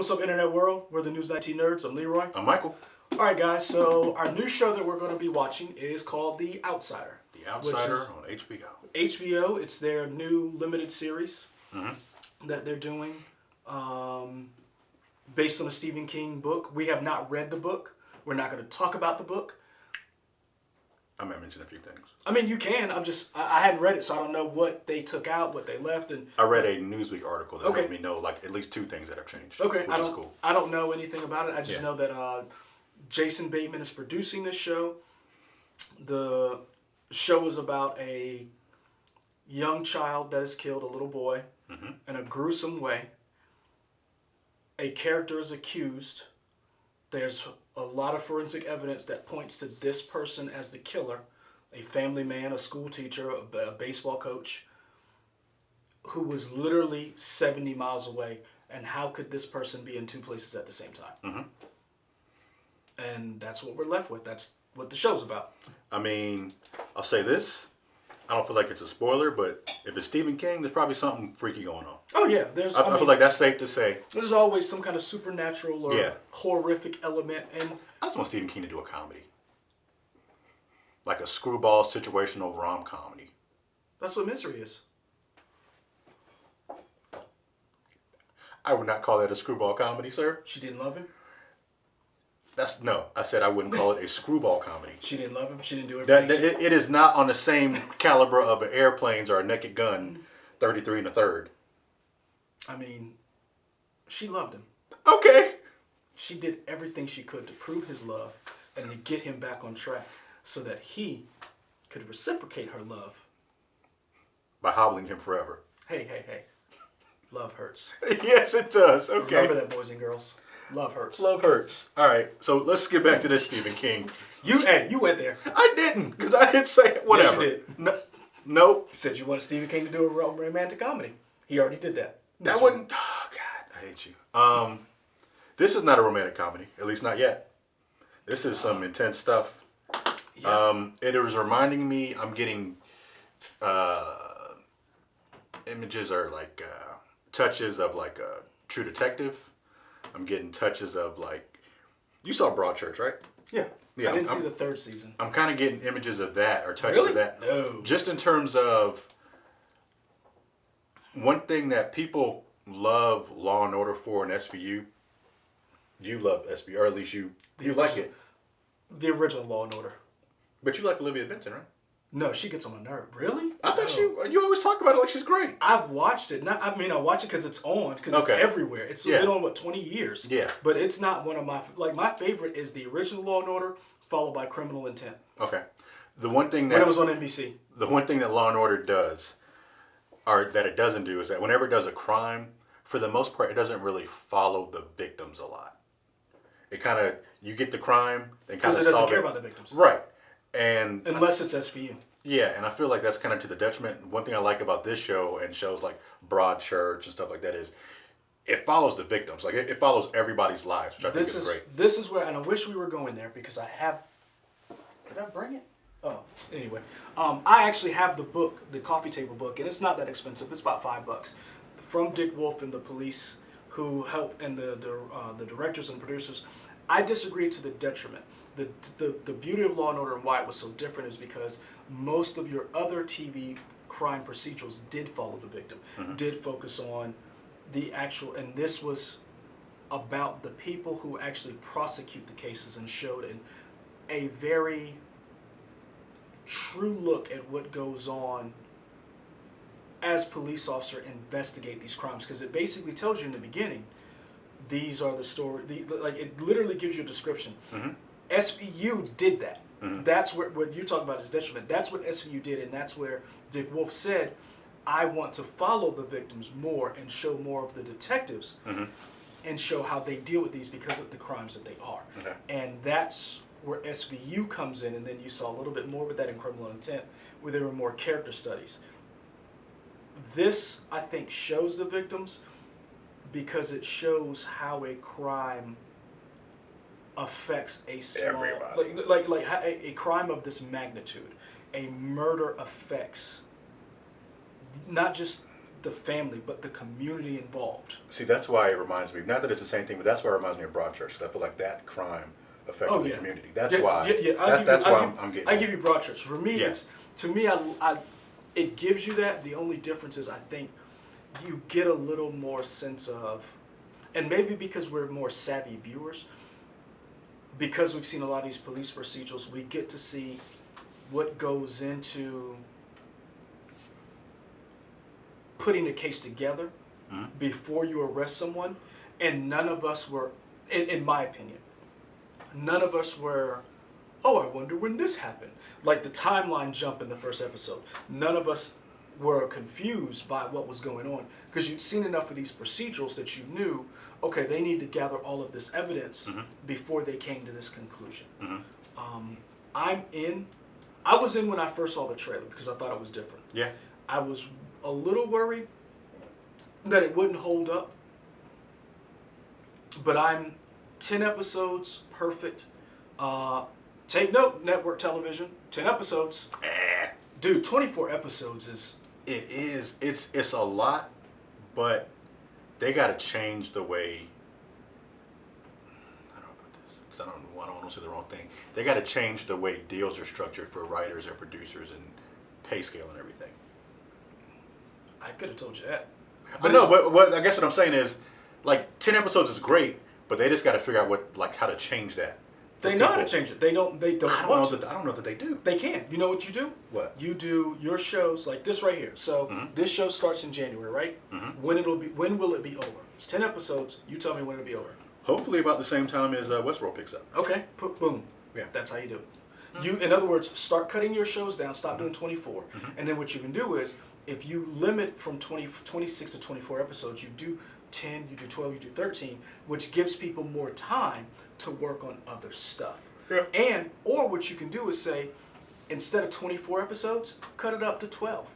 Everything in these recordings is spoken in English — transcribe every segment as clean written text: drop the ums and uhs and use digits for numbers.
What's up, Internet World? We're the News 19 Nerds. I'm Leroy. I'm Michael. All right, guys. So our new show that we're going to be watching is called The Outsider. The Outsider on HBO. HBO. It's their new limited series that they're doing based on a Stephen King book. We have not read the book. We're not going to talk about the book. I might mention a few things. I mean, you can. I hadn't read it, so I don't know what they took out, what they left, and I read a Newsweek article that let me know like at least two things that have changed. Okay, which is cool. I don't know anything about it. I just know that Jason Bateman is producing this show. The show is about a young child that has killed a little boy in a gruesome way. A character is accused. There's a lot of forensic evidence that points to this person as the killer. A family man, a school teacher, a baseball coach, who was literally 70 miles away. And how could this person be in two places at the same time? And that's what we're left with. That's what the show's about. I mean, I'll say this. I don't feel like it's a spoiler, but if it's Stephen King, there's probably something freaky going on. Oh, yeah. I feel like that's safe to say. There's always some kind of supernatural or horrific element. And I just want Stephen King to do a comedy. Like a screwball situational rom-comedy. That's what Misery is. I would not call that a screwball comedy, sir. She didn't love him? No, I said I wouldn't call it a screwball comedy. She didn't love him? She didn't do everything? It is not on the same caliber of Airplanes or A Naked Gun, 33 and a Third. I mean, she loved him. Okay. She did everything she could to prove his love and to get him back on track so that he could reciprocate her love. By hobbling him forever. Hey. Love hurts. Yes, it does. Okay. Remember that, boys and girls. Love hurts. Love hurts. All right, so let's get back to this Stephen King. You went there. I didn't, because I didn't say it. Whatever. Yes, you did. Nope. You said you wanted Stephen King to do a romantic comedy. He already did that. That wouldn't... Oh, God, I hate you. This is not a romantic comedy, at least not yet. This is some intense stuff. Yeah. It was reminding me, I'm getting images or like touches of like a True Detective. I'm getting touches of like, you saw Broadchurch, right? Yeah. I didn't see the third season. I'm kind of getting images of that or touches of that. No. Just in terms of one thing that people love Law and Order for and SVU. You love SVU, or at least you like it. The original Law and Order. But you like Olivia Benson, right? No, she gets on my nerve. Really? I thought you always talk about it like she's great. I've watched it. I watch it because it's on, because it's everywhere. It's been on, 20 years? Yeah. But it's not one of my favorite is the original Law and Order, followed by Criminal Intent. Okay. The one thing that... When it was on NBC. The one thing that Law and Order does, or that it doesn't do, is that whenever it does a crime, for the most part, it doesn't really follow the victims a lot. It kind of, you get the crime, then kind of solve it. Because it doesn't care about the victims. Right. And unless it's SVU. Yeah, and I feel like that's kind of to the detriment. One thing I like about this show and shows like Broadchurch and stuff like that is it follows the victims. Like it follows everybody's lives, which I think is great. This is where, and I wish we were going there because I have. Did I bring it? Oh, anyway, I actually have the book, the coffee table book, and it's not that expensive. It's about $5 from Dick Wolf and the police who help, and the directors and producers. I disagree to the detriment. The beauty of Law and Order and why it was so different is because most of your other TV crime procedurals did follow the victim, did focus on the actual, and this was about the people who actually prosecute the cases and showed a very true look at what goes on as police officer investigate these crimes, because it basically tells you in the beginning, these are the story, like it literally gives you a description. SVU did that. That's what you talk about is detriment. That's what SVU did, and that's where Dick Wolf said, I want to follow the victims more and show more of the detectives and show how they deal with these because of the crimes that they are. And that's where SVU comes in, and then you saw a little bit more with that in Criminal Intent, where there were more character studies. This, I think, shows the victims because it shows how a crime affects a small, like a crime of this magnitude, a murder affects not just the family, but the community involved. See, that's why it reminds me. Not that it's the same thing, but that's why it reminds me of Broadchurch. Because I feel like that crime affected the community. That's why. I'm getting. I give you Broadchurch. For me, Yeah. it's to me. It gives you that. The only difference is I think you get a little more sense of, and maybe because we're more savvy viewers, because we've seen a lot of these police procedurals, we get to see what goes into putting a case together before you arrest someone. And none of us were, in my opinion, none of us were, oh, I wonder when this happened. Like the timeline jump in the first episode. None of us were confused by what was going on because you'd seen enough of these procedurals that you knew, okay, they need to gather all of this evidence before they came to this conclusion. I was in when I first saw the trailer because I thought it was different. Yeah. I was a little worried that it wouldn't hold up, but I'm 10 episodes, perfect. Take note, network television, 10 episodes. Dude, 24 episodes is... It is. It's a lot, but they got to change the way... I don't know about this, because I don't want to say the wrong thing. They got to change the way deals are structured for writers and producers and pay scale and everything. I could have told you that. But no, but I guess what I'm saying is, like, 10 episodes is great, but they just got to figure out how to change that. They know how to change it. They don't I don't know that they do. They can. You know what you do? What? You do your shows like this right here. So this show starts in January, right? When will it be over? It's 10 episodes. You tell me when it'll be over. Hopefully about the same time as Westworld picks up. Okay. Boom. Yeah. That's how you do it. You, in other words, start cutting your shows down. Stop doing 24. And then what you can do is, if you limit from 26 to 24 episodes, you do 10, you do 12, you do 13, which gives people more time to work on other stuff. Yeah. Or what you can do is say, instead of 24 episodes, cut it up to 12.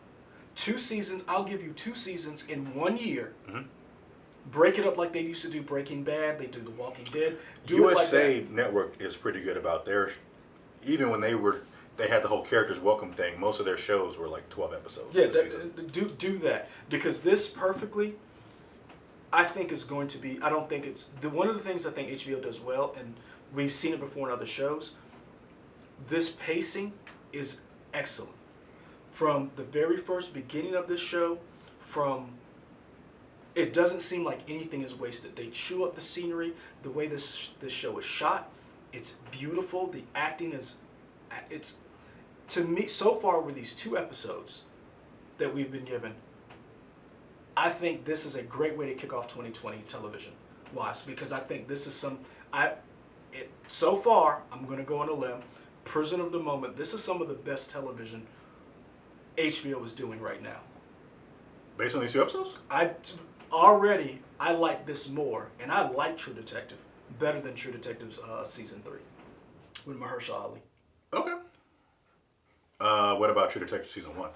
2 seasons, I'll give you 2 seasons in 1 year. Break it up like they used to do Breaking Bad, they do The Walking Dead. USA Network is pretty good about their, even when they had the whole characters welcome thing, most of their shows were like 12 episodes. Yeah, do that. Because this perfectly, I think is going to be, I don't think it's, one of the things I think HBO does well, and we've seen it before in other shows, this pacing is excellent. From the very first beginning of this show, it doesn't seem like anything is wasted. They chew up the scenery, the way this show is shot, it's beautiful, the acting is, to me, so far with these 2 episodes that we've been given, I think this is a great way to kick off 2020 television-wise, because I think this is so far, I'm going to go on a limb, Prison of the Moment, this is some of the best television HBO is doing right now. Based on these 2 episodes? I like this more, and I like True Detective better than True Detective's season 3 with Mahershala Ali. Okay. What about True Detective season 1?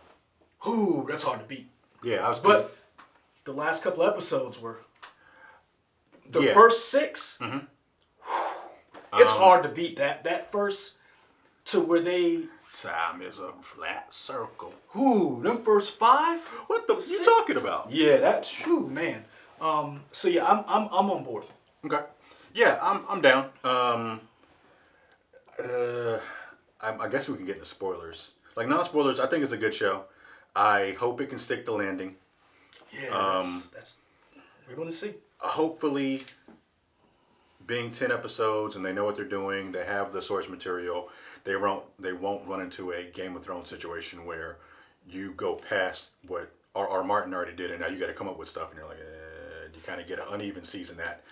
Ooh, that's hard to beat. Yeah, But the last couple episodes were the first 6. It's hard to beat that. That first to where they. Time is a flat circle. Ooh, them first 5. What the you talking about? Yeah, that's true, man. So yeah, I'm on board. Okay. Yeah, I'm down. I guess we can get into spoilers. Like non-spoilers, I think it's a good show. I hope it can stick the landing. Yeah, that's we're going to see. Hopefully, being 10 episodes and they know what they're doing, they have the source material. They won't run into a Game of Thrones situation where you go past what R. Martin already did, and now you got to come up with stuff, and you're like, you kind of get an uneven season that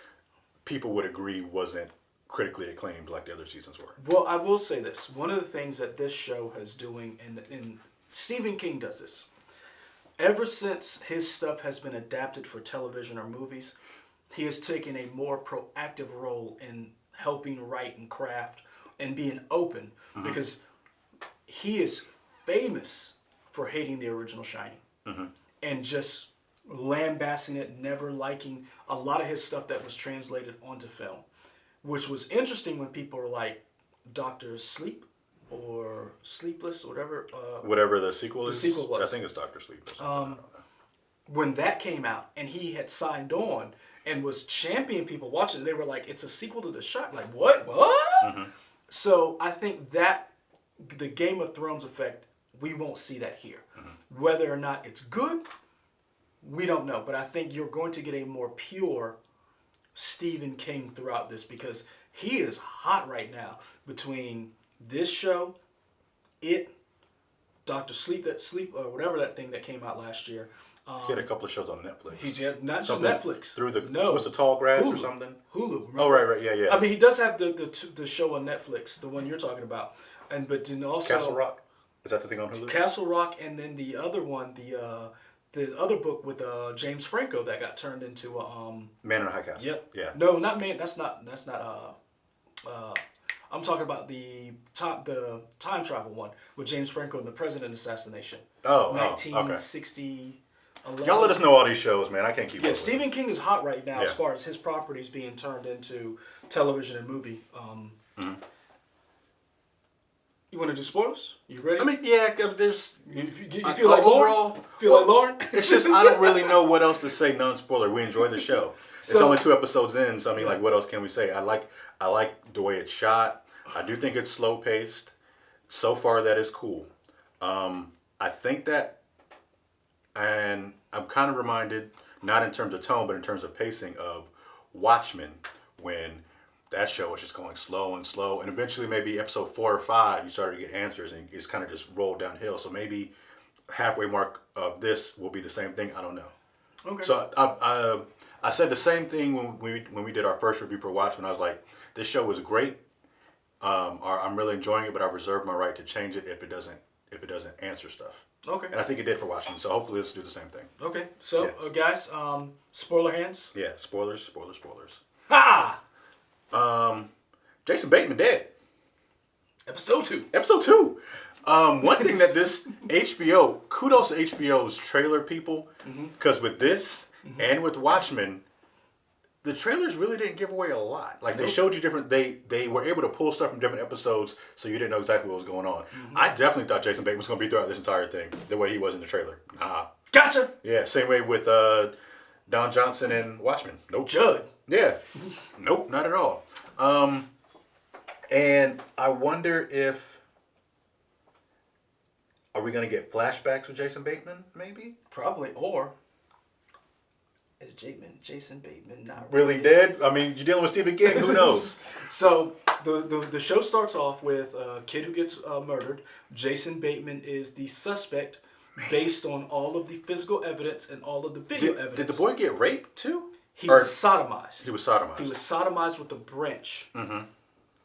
people would agree wasn't critically acclaimed like the other seasons were. Well, I will say this. One of the things that this show is doing, and Stephen King does this, ever since his stuff has been adapted for television or movies, he has taken a more proactive role in helping write and craft and being open, because he is famous for hating the original Shining and just lambasting it, never liking a lot of his stuff that was translated onto film, which was interesting when people were like, Dr. Sleep or Sleepless or whatever. Whatever the sequel is. The sequel was. I think it's Dr. Sleep or something. when that came out and he had signed on and was championing people watching, they were like, it's a sequel to The Shot. Like, what? So I think that the Game of Thrones effect, we won't see that here. Whether or not it's good, we don't know. But I think you're going to get a more pure Stephen King throughout this, because he is hot right now between this show, Dr. Sleep, or whatever that thing that came out last year. He had a couple of shows on Netflix. He's not just something Netflix. Through the what's the Tall Grass Hulu. or something? Hulu. Remember? Oh right, yeah. I mean, he does have the show on Netflix, the one you're talking about, but then also Castle Rock. Is that the thing on Hulu? Castle Rock, and then the other one, the other book with James Franco that got turned into Man in a High Castle. Yep. Yeah. No, not Man. That's not. I'm talking about the time travel one with James Franco and the president assassination. 1960. Okay. Y'all let us know all these shows, man. I can't keep up with Stephen King is hot right now as Yeah. far as his properties being turned into television and movie. You want to do spoilers? You ready? I mean, yeah, there's... You feel like overall, Lauren? Feel like Lauren? It's just, I don't really know what else to say non-spoiler. We enjoyed the show. It's only 2 episodes in, so I mean, like, what else can we say? I like the way it's shot. I do think it's slow-paced. So far, that is cool. I think that, and I'm kind of reminded, not in terms of tone, but in terms of pacing, of Watchmen, when that show was just going slow and slow, and eventually maybe episode 4 or 5, you started to get answers, and it's kind of just rolled downhill. So maybe halfway mark of this will be the same thing. I don't know. Okay. So I said the same thing when we did our first review for Watchmen. I was like, this show is great. I'm really enjoying it, but I reserve my right to change it if it doesn't answer stuff. Okay. And I think it did for Watchmen. So hopefully let's do the same thing. Okay. So guys, spoiler hands. Yeah. Spoilers. Ha! Jason Bateman dead. Episode 2. One thing that this HBO, kudos to HBO's trailer people, because with this and with Watchmen, the trailers really didn't give away a lot. Like, they showed you different, they were able to pull stuff from different episodes so you didn't know exactly what was going on. I definitely thought Jason Bateman was going to be throughout this entire thing, the way he was in the trailer. Gotcha! Yeah, same way with Don Johnson and Watchmen. Nope. Judd. Yeah. Nope, not at all. And I wonder if, are we going to get flashbacks with Jason Bateman, maybe? Probably. Or is Jason Bateman not Really dead? I mean, you're dealing with Stephen King. Who knows? So the show starts off with a kid who gets murdered. Jason Bateman is the suspect based on all of the physical evidence and all of the video evidence. Did the boy get raped too? He was sodomized. He was sodomized. He was sodomized with a branch. Mm-hmm.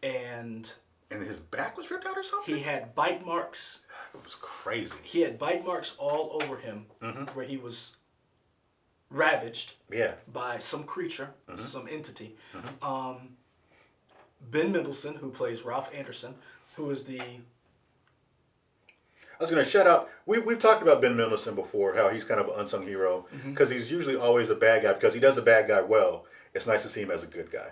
And his back was ripped out or something? He had bite marks. It was crazy. He had bite marks all over him where he was ravaged by some creature, some entity. Ben Mendelsohn, who plays Ralph Anderson, who is the... I was going to shout out, we've talked about Ben Mendelsohn before, how he's kind of an unsung hero, because he's usually always a bad guy, because he does a bad guy well. It's nice to see him as a good guy.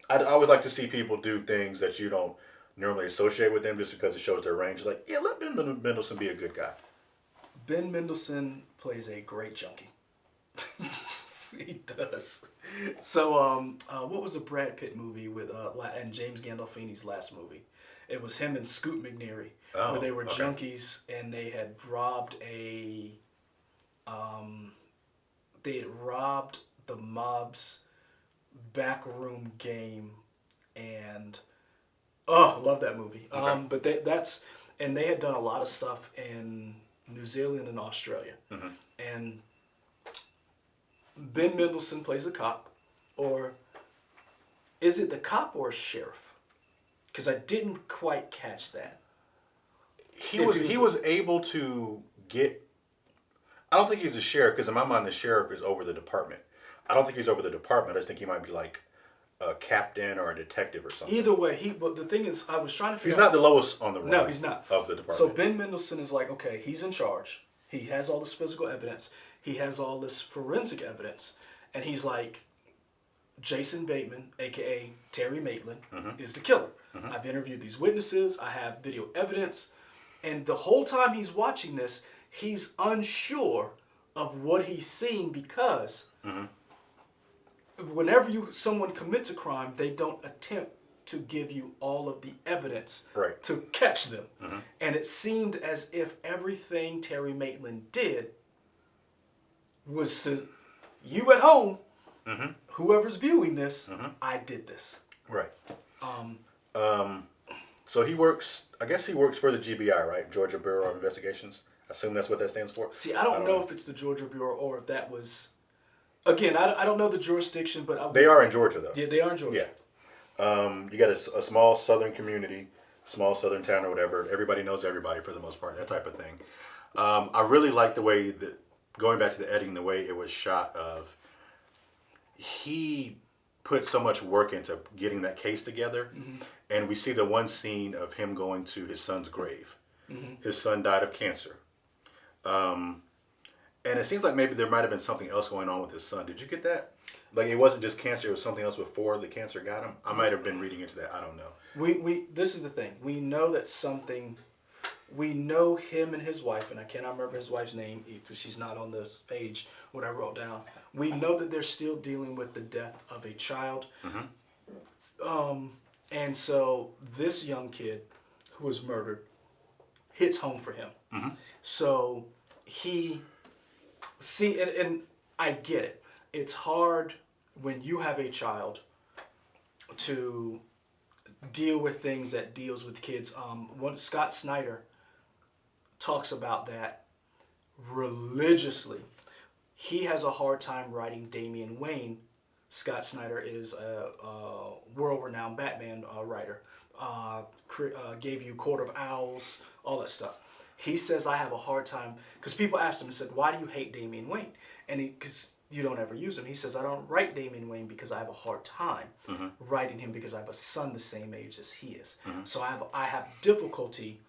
I always like to see people do things that you don't normally associate with them just because it shows their range. Like, yeah, let Ben Mendelsohn be a good guy. Ben Mendelsohn plays a great junkie. He does. So, what was the Brad Pitt movie with and James Gandolfini's last movie? It was him and Scoot McNairy, where they were junkies and they had robbed the mob's backroom game, and love that movie. But they had done a lot of stuff in New Zealand and Australia, and Ben Mendelsohn plays a cop, or is it the cop or sheriff? Because I didn't quite catch that. He was able to get. I don't think he's a sheriff, because in my mind the sheriff is over the department. I don't think he's over the department. I just think he might be like a captain or a detective or something. Either way, but the thing is, I was trying to figure out. He's not the lowest on the rung. No, he's not. Of the department. So Ben Mendelsohn is like, okay, he's in charge. He has all this physical evidence. He has all this forensic evidence. And he's like, Jason Bateman, a.k.a. Terry Maitland, is the killer. I've interviewed these witnesses. I have video evidence. And the whole time he's watching this, he's unsure of what he's seeing because whenever someone commits a crime, they don't attempt to give you all of the evidence to catch them. And it seemed as if everything Terry Maitland did was to you at home, whoever's viewing this, I did this. Right. So he works, I guess he works for the GBI, right? Georgia Bureau of Investigations. I assume that's what that stands for. See, I don't know if it's the Georgia Bureau or if that was... Again, I don't know the jurisdiction, but... They are in Georgia, though. Yeah, they are in Georgia. Yeah. You got a small southern community, small southern town or whatever. Everybody knows everybody for the most part, that type of thing. I really like the way that, going back to the editing, the way it was shot of... He put so much work into getting that case together. And we see the one scene of him going to his son's grave. His son died of cancer. And it seems like maybe there might have been something else going on with his son. Did you get that? Like it wasn't just cancer, it was something else before the cancer got him? I might have been reading into that. I don't know. This is the thing. We know that something... We know him and his wife, and I cannot remember his wife's name because she's not on this page, what I wrote down. We know that they're still dealing with the death of a child. And so this young kid who was murdered hits home for him. So he... See, and I get it. It's hard when you have a child to deal with things that deals with kids. Scott Snyder talks about that religiously. He has a hard time writing Damian Wayne. Scott Snyder is a world-renowned Batman writer. Gave you Court of Owls, all that stuff. He says, I have a hard time, because people asked him and said, why do you hate Damian Wayne? And because you don't ever use him. He says, I don't write Damian Wayne because I have a hard time writing him because I have a son the same age as he is. So I have difficulty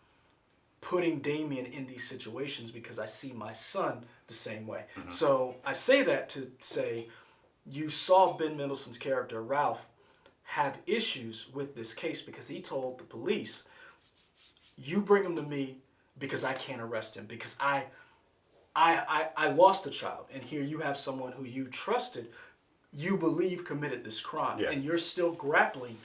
putting Damian in these situations because I see my son the same way. So I say that to say, you saw Ben Mendelsohn's character, Ralph, have issues with this case because he told the police, you bring him to me because I can't arrest him, because I lost a child, and here you have someone who you trusted, you believe committed this crime, and you're still grappling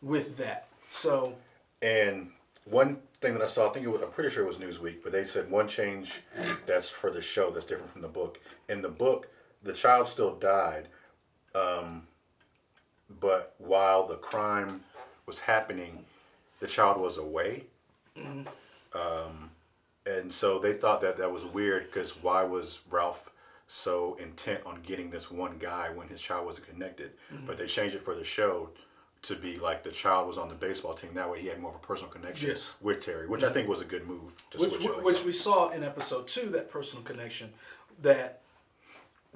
with that. So, and one thing that I saw, I'm pretty sure it was Newsweek, but they said one change that's for the show that's different from the book. In the book, the child still died, but while the crime was happening, the child was away. And so they thought that was weird because why was Ralph so intent on getting this one guy when his child wasn't connected? But they changed it for the show to be like the child was on the baseball team. That way he had more of a personal connection with Terry, which I think was a good move. Which we saw in episode 2, that personal connection,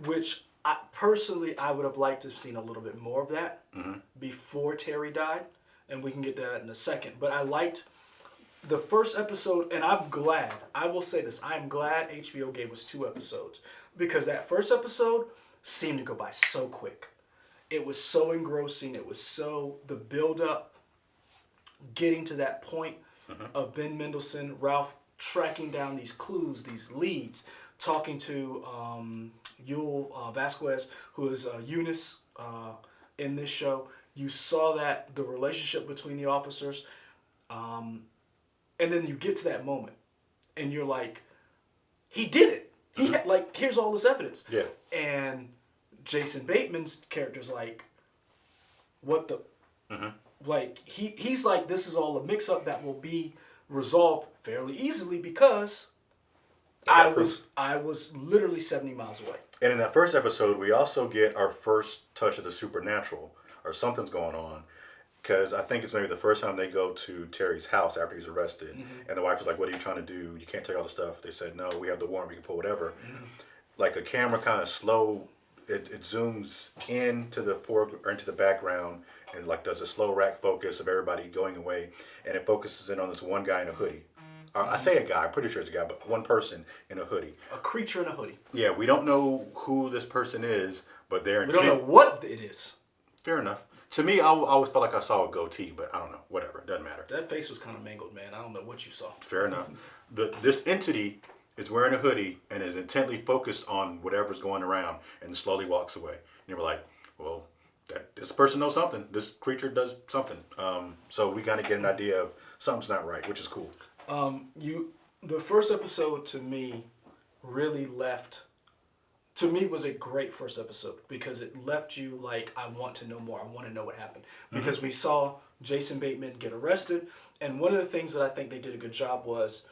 which I would have liked to have seen a little bit more of that before Terry died, and we can get that in a second. But I liked the first episode, and I'm glad, I will say this, I'm glad HBO gave us 2 episodes, because that first episode seemed to go by so quick. It was so engrossing, it was so, the build-up, getting to that point of Ben Mendelsohn, Ralph tracking down these clues, these leads, talking to Yul Vasquez, who is Eunice in this show. You saw that, the relationship between the officers, and then you get to that moment, and you're like, he did it. He had, like, here's all this evidence. Yeah. And Jason Bateman's character's like, what the? Like, he's like, this is all a mix-up that will be resolved fairly easily because I was literally 70 miles away. And in that first episode, we also get our first touch of the supernatural, or something's going on. Because I think it's maybe the first time they go to Terry's house after he's arrested. And the wife was like, what are you trying to do? You can't take all the stuff. They said, no, we have the warrant. We can pull whatever. Like a camera kind of slow, it zooms into the into the background and like does a slow rack focus of everybody going away. And it focuses in on this one guy in a hoodie. I say a guy, I'm pretty sure it's a guy, but one person in a hoodie. A creature in a hoodie. Yeah, we don't know who this person is, but they're We don't know what it is. Fair enough. To me, I always felt like I saw a goatee, but I don't know. Whatever. It doesn't matter. That face was kind of mangled, man. I don't know what you saw. Fair enough. This entity is wearing a hoodie and is intently focused on whatever's going around and slowly walks away. And you were like, well, this person knows something. This creature does something. So we kind of get an idea of something's not right, which is cool. The first episode to me really left. To me, was a great first episode because it left you like, I want to know more. I want to know what happened because we saw Jason Bateman get arrested, and one of the things that I think they did a good job was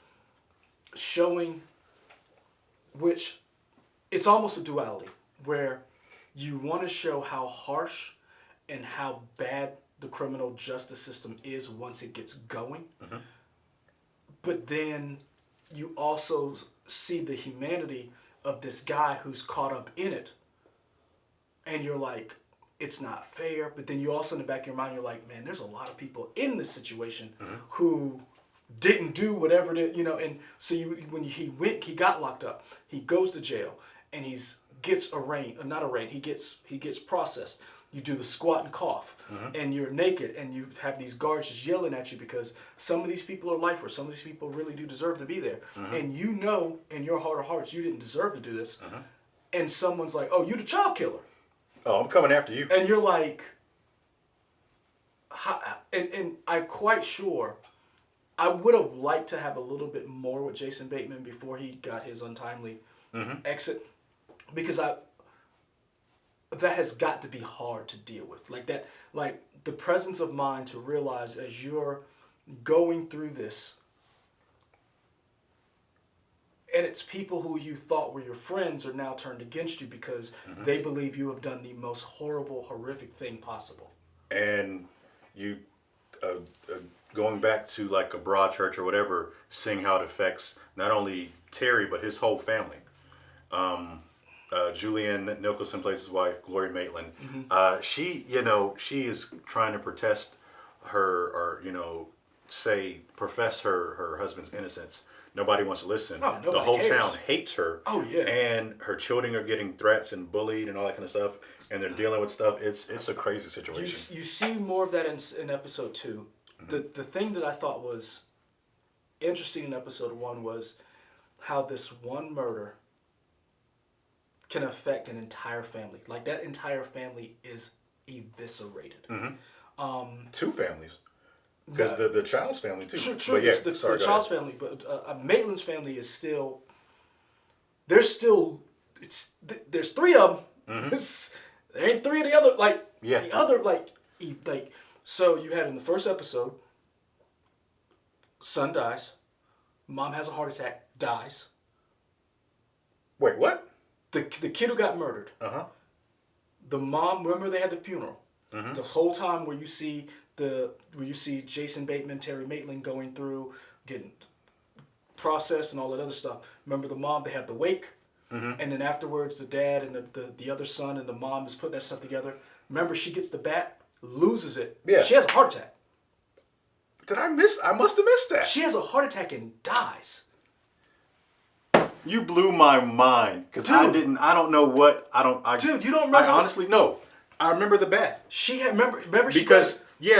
showing, which it's almost a duality where you want to show how harsh and how bad the criminal justice system is once it gets going. But then you also see the humanity of this guy who's caught up in it. And you're like, it's not fair. But then you also, in the back of your mind, you're like, man, there's a lot of people in this situation who didn't do whatever it, and so he got locked up. He goes to jail and he gets processed. You do the squat and cough, and you're naked, and you have these guards just yelling at you because some of these people are lifers. Some of these people really do deserve to be there. And you know in your heart of hearts you didn't deserve to do this. And someone's like, oh, you the child killer. Oh, I'm coming after you. And you're like, and I'm quite sure I would have liked to have a little bit more with Jason Bateman before he got his untimely exit, because that has got to be hard to deal with. Like the presence of mind to realize as you're going through this, and it's people who you thought were your friends are now turned against you because they believe you have done the most horrible, horrific thing possible. And you, going back to like a broad church or whatever, seeing how it affects not only Terry, but his whole family. Julianne Nicholson plays his wife, Gloria Maitland. She is trying to protest her, or profess her husband's innocence. Nobody wants to listen. Oh, the whole cares. town hates her. Oh yeah. And her children are getting threats and bullied and all that kind of stuff, and they're dealing with stuff. It's a crazy situation. You see more of that in episode 2. The thing that I thought was interesting in episode 1 was how this one murder can affect an entire family. Like that entire family is eviscerated. 2 families. Because the child's family too. True. But yeah, the child's family, but Maitland's family is still. There's 3 of them. There ain't 3 of the other. The other So you had in the first episode, son dies, mom has a heart attack, dies. Wait, what? The kid who got murdered. The mom. Remember they had the funeral. The whole time where you see Jason Bateman, Terry Maitland going through, getting processed and all that other stuff. Remember the mom, they had the wake, and then afterwards the dad and the other son and the mom is putting that stuff together. Remember she gets the bat, loses it. Yeah. She has a heart attack. I must have missed that. She has a heart attack and dies. You blew my mind because I don't know what Dude, you don't remember? I honestly no. I remember the bat. She had remember she because she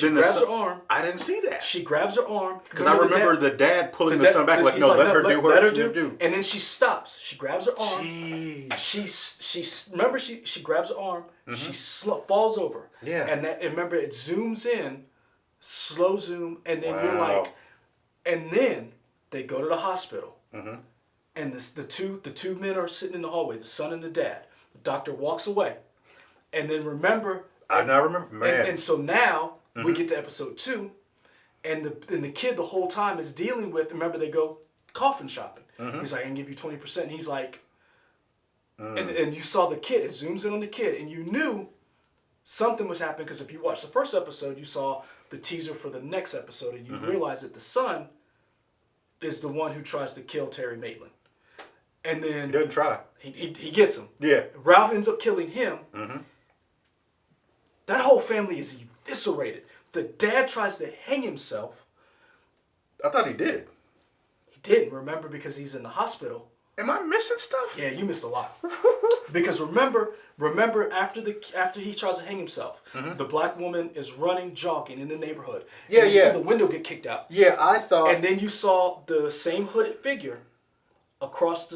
grabs her arm. I didn't see that. She grabs her arm because I remember the dad pulling the son back like, no, let her do what she do. And then she stops. She grabs her arm. Jeez. She grabs her arm. She falls over. Yeah. And remember it zooms in, slow zoom, and then you're like, and then they go to the hospital. And the two men are sitting in the hallway, the son and the dad. The doctor walks away. And then remember, I now remember, man. And so now we get to episode 2, and the kid the whole time is dealing with. Remember, they go coffin shopping. He's like, I can give you 20%. And he's like, and you saw the kid. It zooms in on the kid, and you knew something was happening because if you watched the first episode, you saw the teaser for the next episode, and you realize that the son is the one who tries to kill Terry Maitland. And then he doesn't try. He gets him. Yeah. Ralph ends up killing him. That whole family is eviscerated. The dad tries to hang himself. I thought he did. He didn't, remember, because he's in the hospital. Am I missing stuff? Yeah, you missed a lot. Because remember after he tries to hang himself, the black woman is running, jogging in the neighborhood. And you see the window get kicked out. Yeah, I thought. And then you saw the same hooded figure across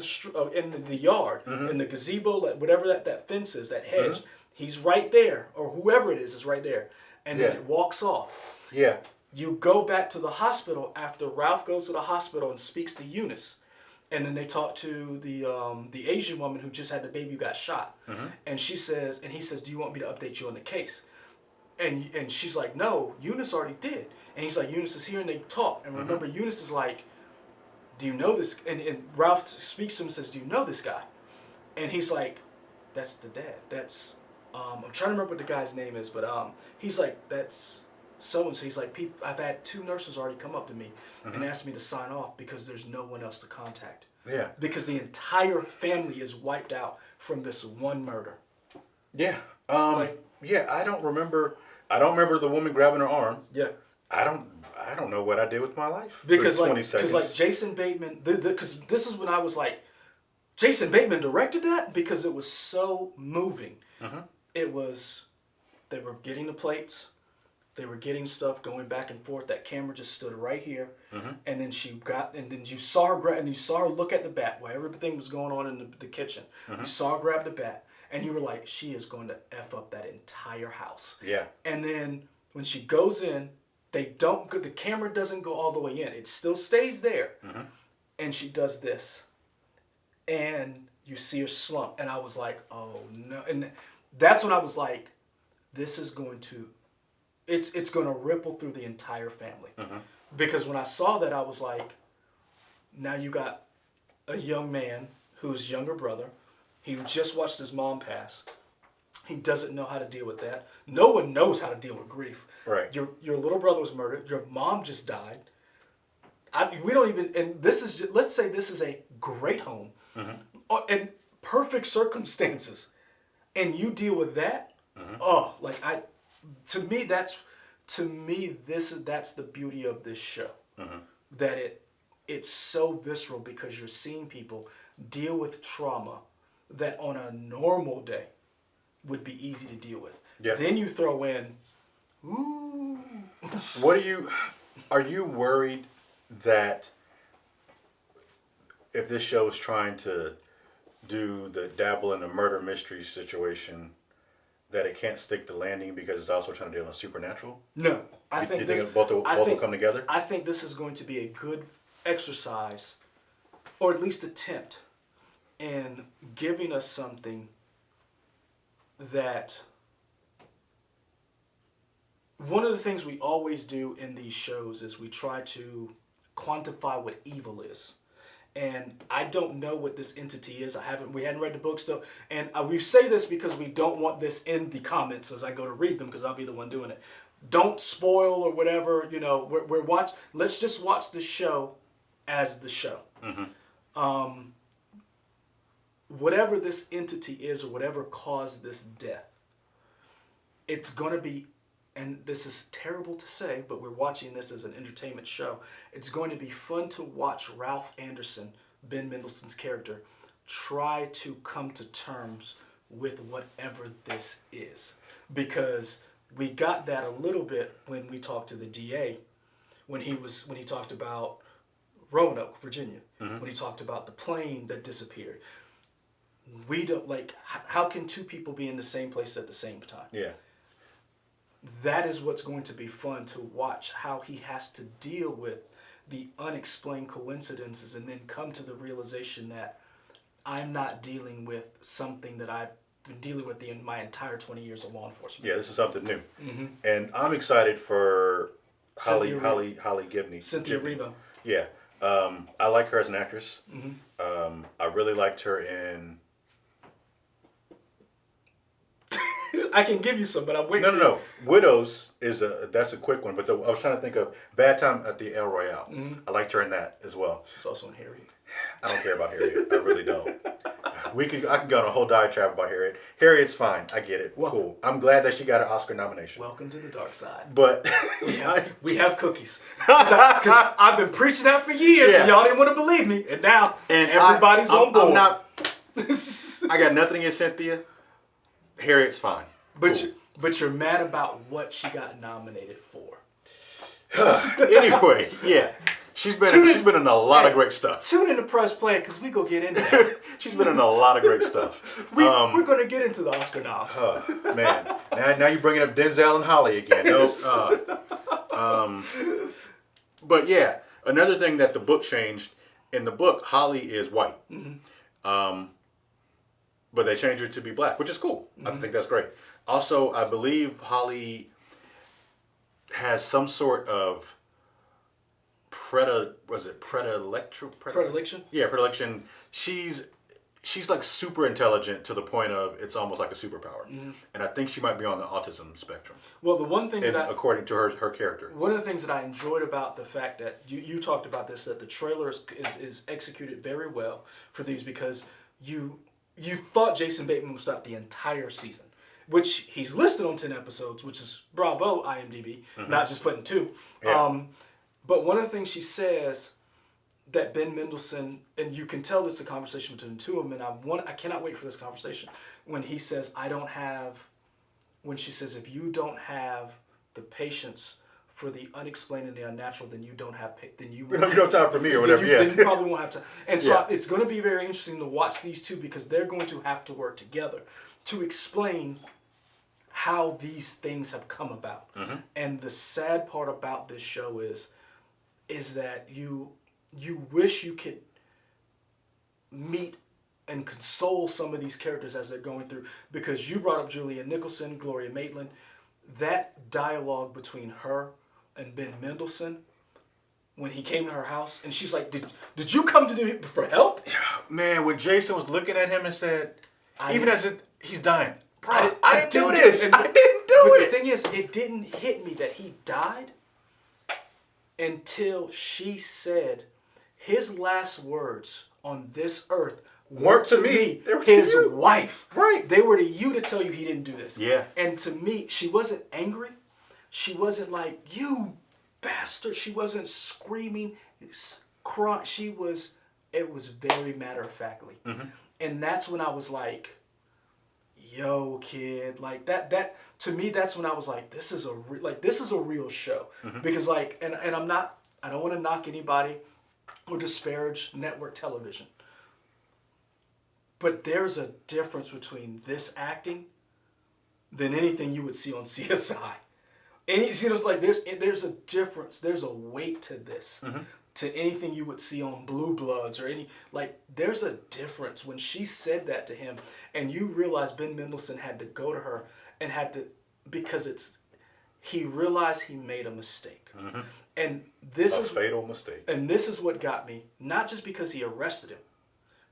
in the yard, in the gazebo, whatever that fence is, that hedge. He's right there, or whoever it is right there. And then it walks off. Yeah. You go back to the hospital after Ralph goes to the hospital and speaks to Eunice. And then they talk to the Asian woman who just had the baby who got shot. And he says, do you want me to update you on the case? And she's like, no, Eunice already did. And he's like, Eunice is here, and they talk. And remember, Eunice is like, do you know this? And Ralph speaks to him and says, do you know this guy? And he's like, that's the dad. That's, I'm trying to remember what the guy's name is, but he's like, that's so-and-so. He's like, I've had 2 nurses already come up to me and ask me to sign off because there's no one else to contact. Yeah. Because the entire family is wiped out from this one murder. Yeah. Yeah, I don't remember the woman grabbing her arm. Yeah. I don't know what I did with my life. Because for 20 seconds. like Jason Bateman, because this is when I was like, Jason Bateman directed that because it was so moving. It was, they were getting the plates, they were getting stuff going back and forth. That camera just stood right here, and then you saw her grab, and you saw her look at the bat while everything was going on in the kitchen. You saw her grab the bat, and you were like, she is going to F up that entire house. Yeah. And then when she goes in, the camera doesn't go all the way in. It still stays there. And she does this. And you see her slump. And I was like, oh no. And that's when I was like, this is going to, it's going to ripple through the entire family. Because when I saw that, I was like, now you got a young man whose younger brother, he just watched his mom pass. He doesn't know how to deal with that. No one knows how to deal with grief. Right. Your little brother was murdered. Your mom just died. We don't even, and this is just, let's say this is a great home and perfect circumstances, and you deal with that. Oh, like to me that's the beauty of this show. That it's so visceral because you're seeing people deal with trauma that on a normal day would be easy to deal with. Yeah. Then you throw in, ooh. Are you worried that if this show is trying to do the dabble in a murder mystery situation, that it can't stick the landing because it's also trying to deal with supernatural? No. You think both will come together? I think this is going to be a good exercise, or at least attempt, in giving us something that, one of the things we always do in these shows is we try to quantify what evil is. And I don't know what this entity is. We hadn't read the book still. And we say this because we don't want this in the comments as I go to read them, because I'll be the one doing it. Don't spoil or whatever, let's just watch the show as the show. Whatever this entity is or whatever caused this death, it's going to be, and this is terrible to say, but we're watching this as an entertainment show. It's going to be fun to watch Ralph Anderson, Ben Mendelsohn's character, try to come to terms with whatever this is. Because we got that a little bit when we talked to the DA, when he talked about Roanoke, Virginia, when he talked about the plane that disappeared. We don't, how can 2 people be in the same place at the same time? Yeah. That is what's going to be fun to watch, how he has to deal with the unexplained coincidences and then come to the realization that I'm not dealing with something that I've been dealing with in my entire 20 years of law enforcement. Yeah, this is something new. And I'm excited for Holly Gibney. Cynthia Erivo. Yeah. I like her as an actress. I really liked her in... I can give you some, but I'm waiting. No. Widows that's a quick one, but I was trying to think of Bad Time at the El Royale. I liked her in that as well. She's also in Harriet. I don't care about Harriet. I really don't. I can go on a whole diatribe about Harriet. Harriet's fine. I get it. Well, cool. I'm glad that she got an Oscar nomination. Welcome to the dark side. But we have cookies. Because I've been preaching that for years, and y'all didn't want to believe me, and now everybody's on board. I got nothing against Cynthia. Harriet's fine. But you're mad about what she got nominated for. Anyway, yeah. She's been in a lot of great stuff. Tune in to Press Play because we go get into that. She's been in a lot of great stuff. We're going to get into the Oscar noms. Man, now you're bringing up Denzel and Holly again. But yeah, another thing that the book changed, in the book, Holly is white. But they changed her to be black, which is cool. I think that's great. Also, I believe Holly has some sort of predilection? Yeah, predilection. She's like super intelligent to the point of it's almost like a superpower. And I think she might be on the autism spectrum. Well, the one thing according to her character. One of the things that I enjoyed about the fact that you talked about this, that the trailer is executed very well for these, because you thought Jason Bateman was throughout the entire season, which he's listed on 10 episodes, which is bravo, IMDb, not just putting 2. Yeah. But one of the things she says that Ben Mendelsohn, and you can tell it's a conversation between the two of them, and I cannot wait for this conversation, when he says, when she says, if you don't have the patience for the unexplained and the unnatural, then you don't have you don't have time for me or whatever. Then you probably won't have time. And so it's going to be very interesting to watch these two, because they're going to have to work together to explain how these things have come about. And the sad part about this show is that you wish you could meet and console some of these characters as they're going through, because you brought up Julianne Nicholson, Gloria Maitland. That dialogue between her and Ben Mendelsohn when he came to her house, and she's like, did you come to me for help? Man, when Jason was looking at him and said, he's dying. Bro, I didn't do this. I didn't do it. The thing is, it didn't hit me that he died until she said his last words on this earth weren't to me, they were his wife. Right. They were to you to tell you he didn't do this. Yeah. And to me, she wasn't angry. She wasn't like, you bastard. She wasn't screaming, crying. It was very matter-of-factly. And that's when I was like, yo, kid, like that to me, that's when I was like, this is a real show. Because like, and I don't want to knock anybody or disparage network television, but there's a difference between this acting than anything you would see on CSI. And it's like there's a difference, there's a weight to this. To anything you would see on Blue Bloods or there's a difference when she said that to him, and you realize Ben Mendelsohn had to go to her and because he realized he made a mistake. And this is a fatal mistake. And this is what got me, not just because he arrested him,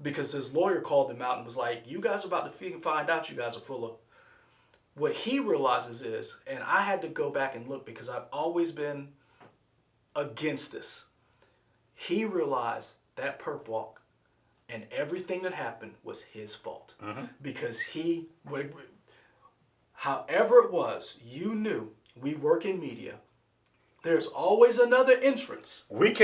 because his lawyer called him out and was like, you guys are about to find out you guys are full of. What he realizes is, and I had to go back and look because I've always been against this. He realized that perp walk and everything that happened was his fault. Because however it was, you knew, we work in media, there's always another entrance. Behind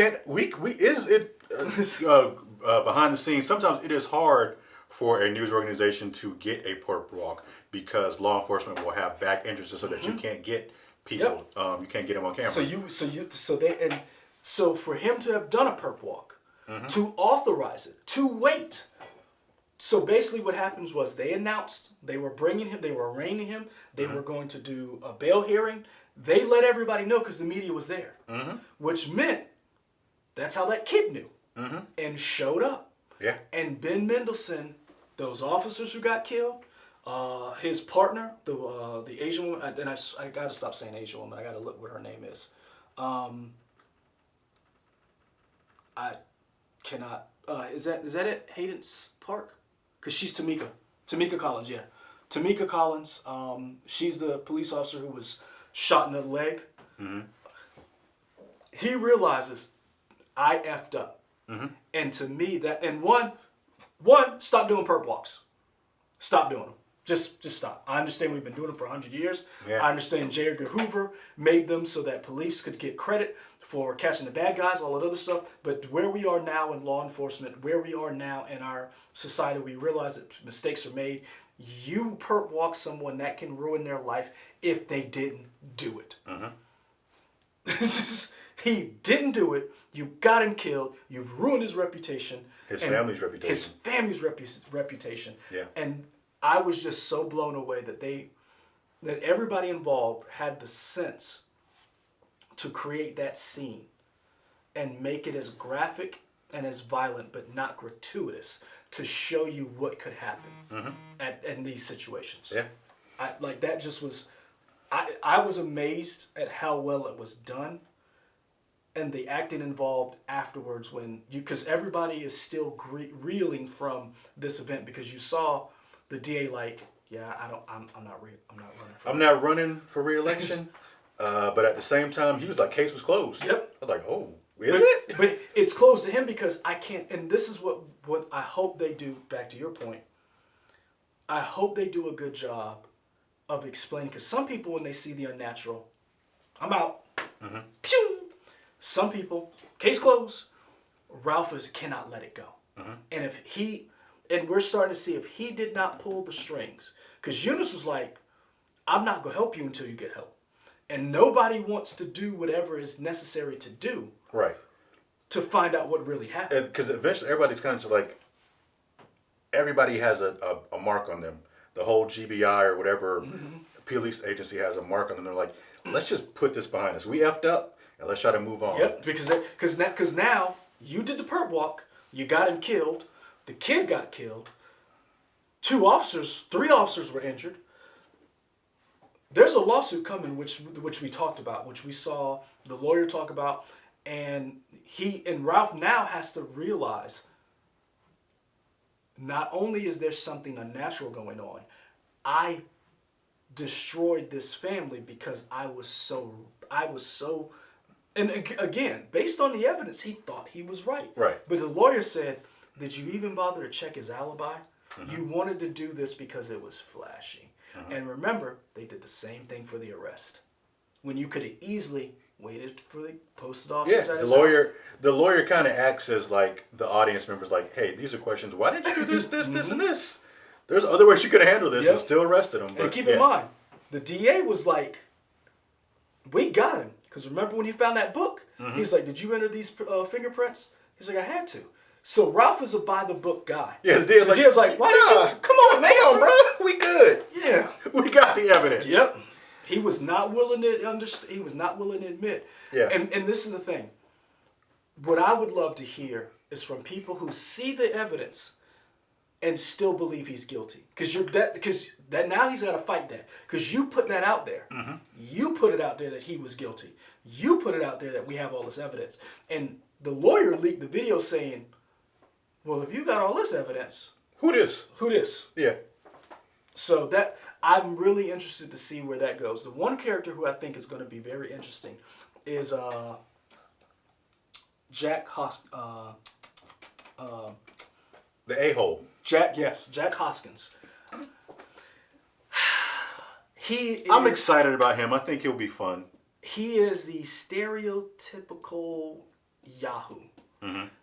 the scenes, sometimes it is hard for a news organization to get a perp walk because law enforcement will have back entrances so that you can't get people, you can't get them on camera. So for him to have done a perp walk, to authorize it, to wait. So basically what happens was they announced they were bringing him, they were arraigning him, they were going to do a bail hearing. They let everybody know because the media was there, which meant that's how that kid knew and showed up. Yeah. And Ben Mendelsohn, those officers who got killed, his partner, the Asian woman, and I got to stop saying Asian woman. I got to look what her name is. I cannot. Is that it? Hayden's Park? Because she's Tamika. Tamika Collins, yeah. Tamika Collins. She's the police officer who was shot in the leg. He realizes I effed up. And to me, one, stop doing perp walks. Stop doing them. Just stop. I understand we've been doing them for 100 years. Yeah. I understand J. Edgar Hoover made them so that police could get credit for catching the bad guys, all that other stuff. But where we are now in law enforcement, where we are now in our society, we realize that mistakes are made. You perp walk someone, that can ruin their life if they didn't do it. He didn't do it. You got him killed. You've ruined his reputation. His family's reputation. His family's reputation. Yeah. And I was just so blown away that everybody involved had the sense to create that scene and make it as graphic and as violent, but not gratuitous, to show you what could happen in these situations. Yeah. I was amazed at how well it was done, and the acting involved afterwards because everybody is still reeling from this event, because you saw the DA I'm not running for re-election. But at the same time, he was like, case was closed. Yep. I was like, oh, is it? But it's closed to him because I can't, and this is what I hope they do, back to your point. I hope they do a good job of explaining, because some people, when they see the unnatural, I'm out. Pew! Some people, case closed, Ralph cannot let it go. And we're starting to see if he did not pull the strings, because Eunice was like, I'm not going to help you until you get help. And nobody wants to do whatever is necessary to do. Right. To find out what really happened. Because eventually everybody's kind of just like, everybody has a mark on them. The whole GBI or whatever police agency has a mark on them. They're like, let's just put this behind us. We effed up, and let's try to move on. Yep, because now you did the perp walk, you got him killed, the kid got killed, 3 officers were injured. There's a lawsuit coming, which we talked about, which we saw the lawyer talk about, and Ralph now has to realize, not only is there something unnatural going on, I destroyed this family because I was so, and again, based on the evidence, he thought he was right. Right. But the lawyer said, did you even bother to check his alibi? You wanted to do this because it was flashy. And remember, they did the same thing for the arrest, when you could have easily waited for the posted officers. Yeah, the lawyer kind of acts as like the audience members, like, hey, these are questions. Why didn't you do this, this, and this? There's other ways you could have handled this and still arrested him. But, and keep in mind, the DA was like, we got him. Because remember when he found that book? He's like, did you enter these fingerprints? He's like, I had to. So Ralph is a by-the-book guy. Yeah, the DA was like, why did you? Come on, man. Come on, bro. We good. Yeah. We got the evidence. Yep. He was not willing to understand. He was not willing to admit. Yeah. And this is the thing. What I would love to hear is from people who see the evidence and still believe he's guilty. Because now he's got to fight that. Because you put that out there. You put it out there that he was guilty. You put it out there that we have all this evidence. And the lawyer leaked the video saying, well, if you got all this evidence, who this? Yeah. So that I'm really interested to see where that goes. The one character who I think is going to be very interesting is Jack the a-hole. Jack Hoskins. I'm excited about him. I think he'll be fun. He is the stereotypical Yahoo,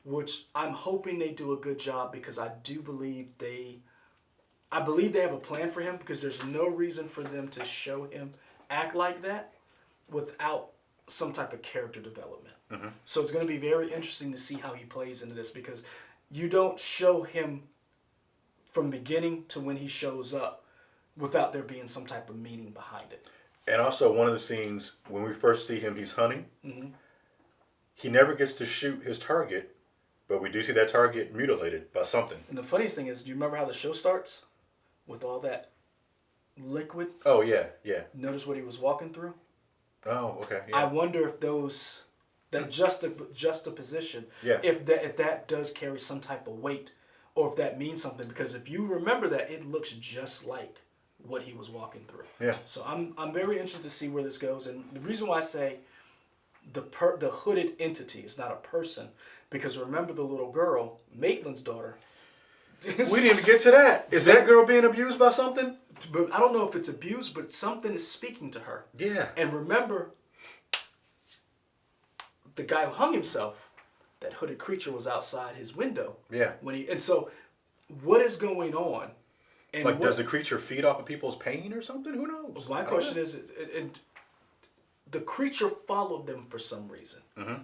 which I'm hoping they do a good job, because I do believe they have a plan for him, because there's no reason for them to show him act like that without some type of character development. So it's going to be very interesting to see how he plays into this, because you don't show him from beginning to when he shows up without there being some type of meaning behind it. And also, one of the scenes, when we first see him, he's hunting. He never gets to shoot his target, but we do see that target mutilated by something. And the funniest thing is, do you remember how the show starts? With all that liquid? Oh, yeah, yeah. Notice what he was walking through? Oh, okay. Yeah. I wonder if that juxtaposition, yeah. if that does carry some type of weight, or if that means something. Because if you remember that, it looks just like what he was walking through. Yeah. So I'm very interested to see where this goes. And the reason why I say the hooded entity is not a person, because remember the little girl, Maitland's daughter. We didn't even get to that. Is that girl being abused by something? But I don't know if it's abused, but something is speaking to her. Yeah. And remember, the guy who hung himself, that hooded creature was outside his window. Yeah. And so, what is going on? And does the creature feed off of people's pain or something? Who knows? My question is, and the creature followed them for some reason.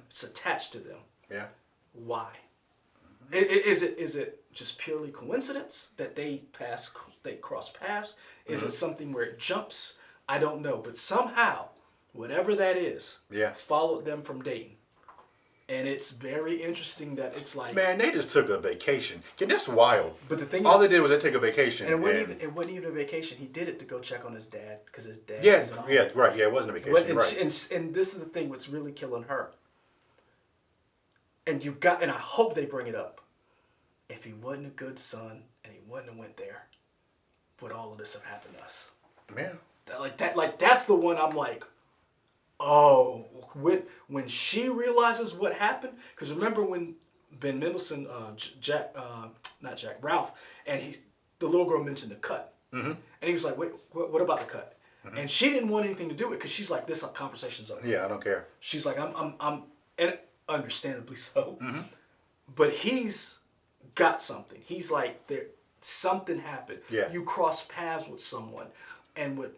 It's attached to them. Yeah. Why? Is it just purely coincidence that they cross paths? Is it something where it jumps? I don't know. But somehow, whatever that is, followed them from dating. And it's very interesting that it's like... Man, they just took a vacation. That's wild. But the thing all is... they did was they took a vacation. And it wasn't even a vacation. He did it to go check on his dad. Because his dad was right. Yeah, it wasn't a vacation. And this is the thing what's really killing her. And I hope they bring it up. If he wasn't a good son and he wouldn't have went there, would all of this have happened to us? Yeah. That's the one I'm like, oh, when she realizes what happened, because remember when Ben Mendelsohn, Ralph, and the little girl mentioned the cut, and he was like, wait, what about the cut? And she didn't want anything to do with it because she's like, this conversation's over. Yeah, I don't care. She's like, and understandably so, but he's got something. He's like, something happened. Yeah. You cross paths with someone, and what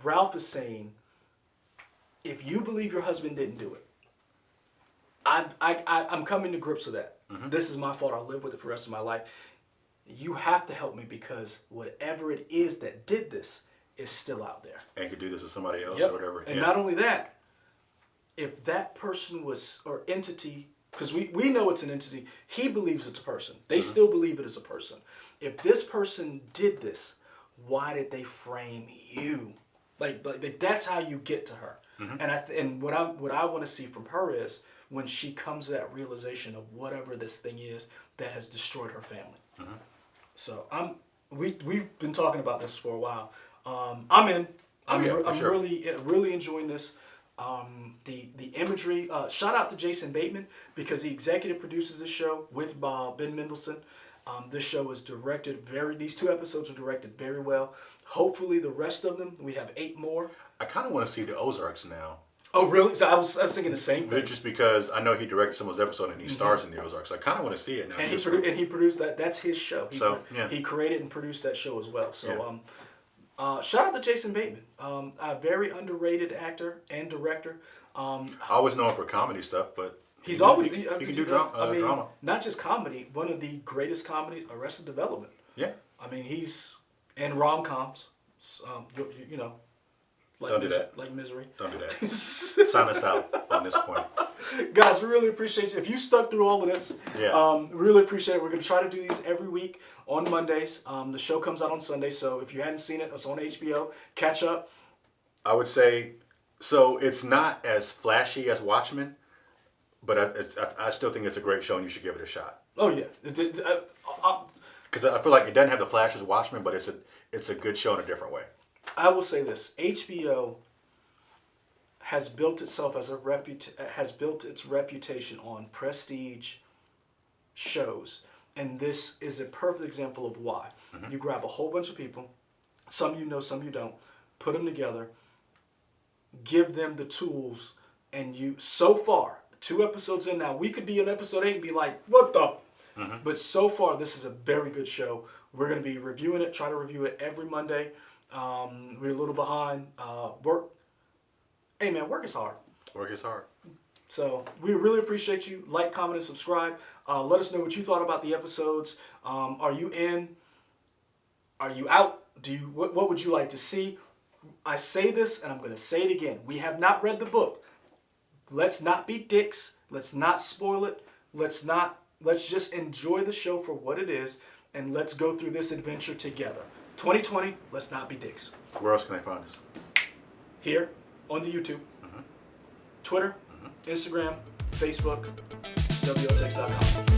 Ralph is saying, if you believe your husband didn't do it, I'm coming to grips with that. This is my fault. I'll live with it for the rest of my life. You have to help me because whatever it is that did this is still out there. And could do this to somebody else or whatever. And not only that, if that person or entity, because we know it's an entity, he believes it's a person. They still believe it is a person. If this person did this, why did they frame you? Like that's how you get to her. And what I want to see from her is when she comes to that realization of whatever this thing is that has destroyed her family. So we've been talking about this for a while. I'm in. I'm really enjoying this. The imagery. Shout out to Jason Bateman because he executive produces this show with Ben Mendelsohn. This show is directed these 2 episodes are directed very well. Hopefully the rest of them, we have 8 more. I kind of want to see the Ozarks now. Oh, really? So I was thinking the same thing. Just because I know he directed some of those episodes and he stars in the Ozarks. I kind of want to see it now. And he produced that. That's his show. He created and produced that show as well. So shout out to Jason Bateman, a very underrated actor and director. I always know him for comedy stuff, but he can do drama. Not just comedy. One of the greatest comedies, Arrested Development. Yeah. I mean, he's in rom-coms. You know. Don't do that. Like Misery. Don't do that. Sign us out on this point. Guys, we really appreciate you. If you stuck through all of this, really appreciate it. We're going to try to do these every week on Mondays. The show comes out on Sunday, so if you hadn't seen it, it's on HBO. Catch up. I would say, so it's not as flashy as Watchmen, but I still think it's a great show and you should give it a shot. Oh, yeah. Because I feel like it doesn't have the flash as Watchmen, but it's a good show in a different way. I will say this: HBO has built itself has built its reputation on prestige shows, and this is a perfect example of why. You grab a whole bunch of people, some you know, some you don't, put them together, give them the tools, and so far 2 episodes in now, we could be in episode 8 and be like, what the? But so far, this is a very good show. We're going to be reviewing it, try to review it every Monday. We're a little behind. Work. Hey, man, work is hard. Work is hard. So we really appreciate you. Like, comment, and subscribe. Let us know what you thought about the episodes. Are you in? Are you out? What would you like to see? I say this, and I'm going to say it again. We have not read the book. Let's not be dicks. Let's not spoil it. Let's just enjoy the show for what it is, and let's go through this adventure together. 2020, let's not be dicks. Where else can I find us? Here, on the YouTube, Twitter, Instagram, Facebook, WLText.com.